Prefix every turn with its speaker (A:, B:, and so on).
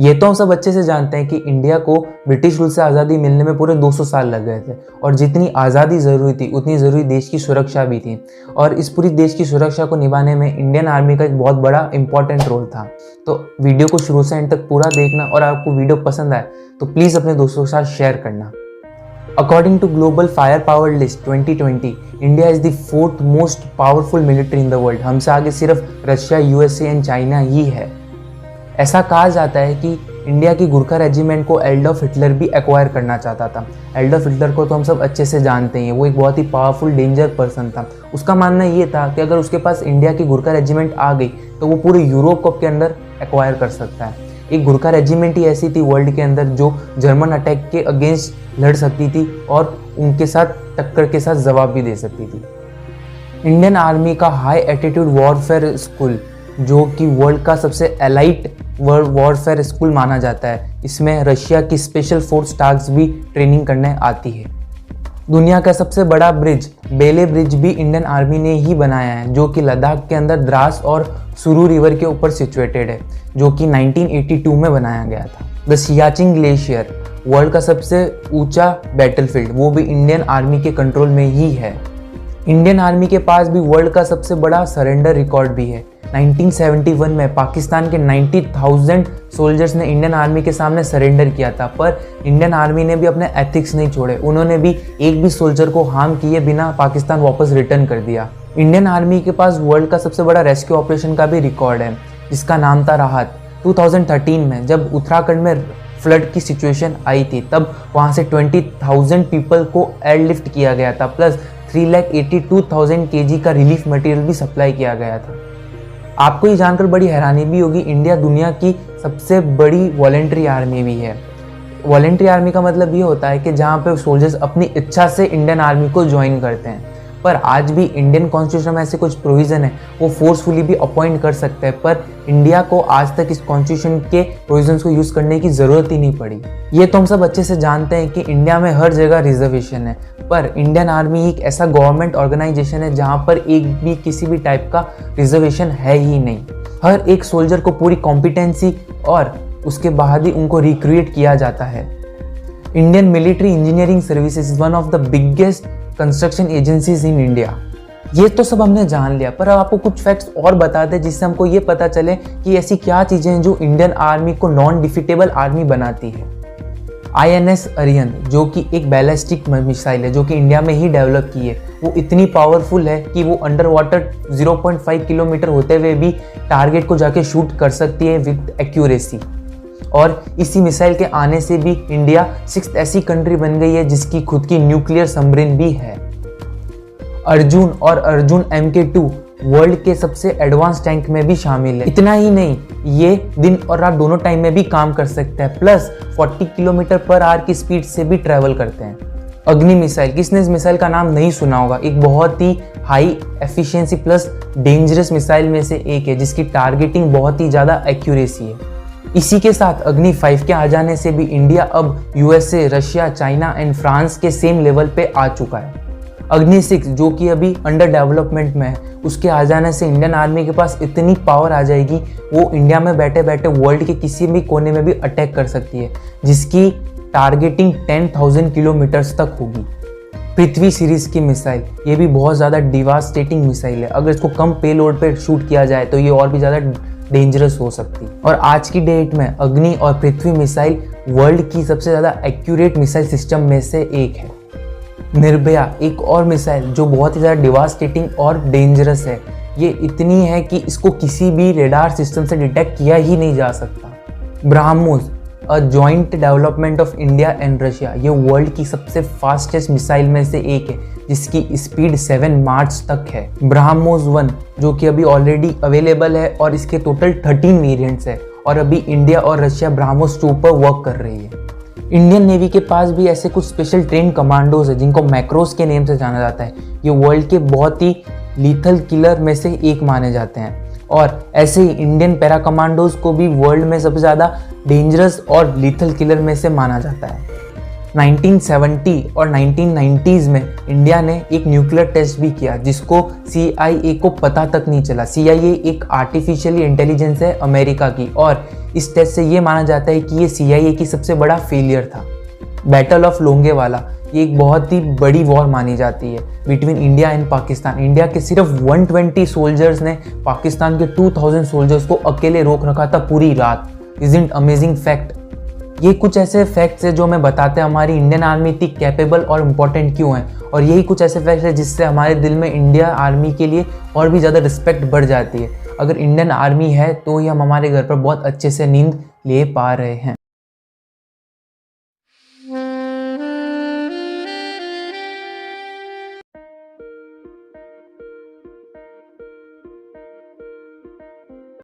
A: ये तो हम सब अच्छे से जानते हैं कि इंडिया को ब्रिटिश रूल से आज़ादी मिलने में पूरे 200 साल लग गए थे और जितनी आज़ादी ज़रूरी थी उतनी ज़रूरी देश की सुरक्षा भी थी। और इस पूरी देश की सुरक्षा को निभाने में इंडियन आर्मी का एक बहुत बड़ा इंपॉर्टेंट रोल था। तो वीडियो को शुरू से एंड तक पूरा देखना और आपको वीडियो पसंद आए तो प्लीज़ अपने दोस्तों के साथ शेयर करना। According to Global Firepower List 2020, India is the fourth most powerful military in the world. हमसे आगे सिर्फ रशिया, यूएसए एंड चाइना ही है। ऐसा कहा जाता है कि इंडिया की गुरखा रेजिमेंट को एडोल्फ हिटलर भी एक्वायर करना चाहता था। एडोल्फ हिटलर को तो हम सब अच्छे से जानते हैं, वो एक बहुत ही पावरफुल डेंजर पर्सन था। उसका मानना ये था कि अगर उसके पास इंडिया की गुरखा रेजिमेंट आ गई तो वो पूरे यूरोप के अंदर एक्वायर कर सकता है। एक गुरखा रेजिमेंट ही ऐसी थी वर्ल्ड के अंदर जो जर्मन अटैक के अगेंस्ट लड़ सकती थी और उनके साथ टक्कर के साथ जवाब भी दे सकती थी। इंडियन आर्मी का हाई एटीट्यूड वॉरफेयर स्कूल, जो कि वर्ल्ड का सबसे एलाइट वॉरफेयर स्कूल माना जाता है, इसमें रशिया की स्पेशल फोर्स टास्क भी ट्रेनिंग करने आती है। दुनिया का सबसे बड़ा ब्रिज बेले ब्रिज भी इंडियन आर्मी ने ही बनाया है, जो कि लद्दाख के अंदर द्रास और सुरू रिवर के ऊपर सिचुएटेड है, जो कि 1982 में बनाया गया था। द सियाचिन ग्लेशियर, वर्ल्ड का सबसे ऊंचा बैटलफील्ड, वो भी इंडियन आर्मी के कंट्रोल में ही है। इंडियन आर्मी के पास भी वर्ल्ड का सबसे बड़ा सरेंडर रिकॉर्ड भी है। 1971 में पाकिस्तान के 90,000 सोल्जर्स ने इंडियन आर्मी के सामने सरेंडर किया था, पर इंडियन आर्मी ने भी अपने एथिक्स नहीं छोड़े। उन्होंने भी एक भी सोल्जर को हार्म किए बिना पाकिस्तान वापस रिटर्न कर दिया। इंडियन आर्मी के पास वर्ल्ड का सबसे बड़ा रेस्क्यू ऑपरेशन का भी रिकॉर्ड है, जिसका नाम था राहत। 2013 में जब उत्तराखंड में फ्लड की सिचुएशन आई थी, तब वहाँ से 20,000 पीपल को एयरलिफ्ट किया गया था, प्लस 3,82,000 kg का रिलीफ मटेरियल भी सप्लाई किया गया था। आपको ये जानकर बड़ी हैरानी भी होगी, इंडिया दुनिया की सबसे बड़ी वॉलेंट्री आर्मी भी है। वॉलेंट्री आर्मी का मतलब ये होता है कि जहाँ पे सोल्जर्स अपनी इच्छा से इंडियन आर्मी को ज्वाइन करते हैं। पर आज भी इंडियन कॉन्स्टिट्यूशन में ऐसे कुछ प्रोविज़न है, वो फोर्सफुली भी अपॉइंट कर सकते हैं, पर इंडिया को आज तक इस कॉन्स्टिट्यूशन के प्रोविजंस को यूज़ करने की ज़रूरत ही नहीं पड़ी। ये तो हम सब अच्छे से जानते हैं कि इंडिया में हर जगह रिजर्वेशन है, पर इंडियन आर्मी एक ऐसा गवर्नमेंट ऑर्गेनाइजेशन है जहाँ पर एक भी किसी भी टाइप का रिजर्वेशन है ही नहीं। हर एक सोल्जर को पूरी कॉम्पिटेंसी और उसके बाद ही उनको रिक्रूट किया जाता है। Indian military engineering services is one of the biggest construction agencies in India. ये तो सब हमने जान लिया, पर अब आपको कुछ फैक्ट्स और बता दें जिससे हमको ये पता चले कि ऐसी क्या चीज़ें हैं जो इंडियन आर्मी को नॉन डिफीटेबल आर्मी बनाती है। INS अरिहंत, जो कि एक बैलिस्टिक मिसाइल है जो कि इंडिया में ही डेवलप की है, वो इतनी पावरफुल है कि वो अंडर वाटर 0.5 किलोमीटर होते हुए भी टारगेट को जाके शूट कर सकती है विद एक्यूरेसी। और इसी मिसाइल के आने से भी इंडिया 6th ऐसी कंट्री बन गई है जिसकी खुद की न्यूक्लियर सबमरीन भी है। अर्जुन और अर्जुन MK2 वर्ल्ड के सबसे एडवांस टैंक में भी शामिल है। इतना ही नहीं, ये दिन और रात दोनों टाइम में भी काम कर सकते हैं, प्लस 40 किलोमीटर पर आवर की स्पीड से भी ट्रैवल करते हैं। अग्नि मिसाइल, किसने इस मिसाइल का नाम नहीं सुना होगा, एक बहुत ही high efficiency plus dangerous missile में से एक है जिसकी टारगेटिंग बहुत ही ज़्यादा एक्यूरेसी है। इसी के साथ अग्नि 5 के आ जाने से भी इंडिया अब USA, Russia, China and France के सेम लेवल पे आ चुका है। अग्नि 6 जो कि अभी अंडर डेवलपमेंट में है, उसके आ जाने से इंडियन आर्मी के पास इतनी पावर आ जाएगी, वो इंडिया में बैठे बैठे वर्ल्ड के किसी भी कोने में भी अटैक कर सकती है, जिसकी टारगेटिंग 10,000 किलोमीटर्स तक होगी। पृथ्वी सीरीज की मिसाइल, ये भी बहुत ज़्यादा डिवास्टेटिंग मिसाइल है। अगर इसको कम पेलोड पे शूट किया जाए तो ये और भी ज़्यादा डेंजरस हो सकती। और आज की डेट में अग्नि और पृथ्वी मिसाइल वर्ल्ड की सबसे ज़्यादा एक्यूरेट मिसाइल सिस्टम में से एक है। निर्भया एक और मिसाइल जो बहुत ही ज़्यादा डिवास्टेटिंग और डेंजरस है। ये इतनी है कि इसको किसी भी रेडार सिस्टम से डिटेक्ट किया ही नहीं जा सकता। BrahMos, a joint development of India and Russia, ये वर्ल्ड की सबसे फास्टेस्ट मिसाइल में से एक है जिसकी स्पीड 7 मार्च तक है। ब्रह्मोस 1 जो कि अभी ऑलरेडी अवेलेबल है और इसके टोटल 13 वेरिएंट्स है और अभी इंडिया और रशिया ब्रह्मोस 2 पर वर्क कर रही है। इंडियन नेवी के पास भी ऐसे कुछ स्पेशल ट्रेन कमांडोज है जिनको मैक्रोस के नेम से जाना जाता है। ये वर्ल्ड के बहुत ही लीथल किलर में से एक माने जाते हैं और ऐसे ही इंडियन पैरा कमांडोज को भी वर्ल्ड में सबसे ज़्यादा डेंजरस और लीथल किलर में से माना जाता है। 1970 और 1990s में इंडिया ने एक न्यूक्लियर टेस्ट भी किया जिसको CIA को पता तक नहीं चला। CIA एक आर्टिफिशियली इंटेलिजेंस है अमेरिका की, और इस टेस्ट से ये माना जाता है कि ये CIA की सबसे बड़ा फेलियर था। बैटल ऑफ लोंगेवाला ये एक बहुत ही बड़ी वॉर मानी जाती है between India and Pakistan. India के सिर्फ 120 सोल्जर्स ने पाकिस्तान के 2000 सोल्जर्स को अकेले रोक रखा था पूरी रात। Isn't amazing fact. ये कुछ ऐसे फैक्ट्स है जो हमें बताते हैं हमारी इंडियन आर्मी इतनी कैपेबल और इम्पोर्टेंट क्यों है, और यही कुछ ऐसे फैक्ट्स है जिससे हमारे दिल में इंडिया आर्मी के लिए और भी ज़्यादा रिस्पेक्ट बढ़ जाती है। अगर इंडियन आर्मी है तो ही हम हमारे घर पर बहुत अच्छे से नींद ले पा रहे हैं।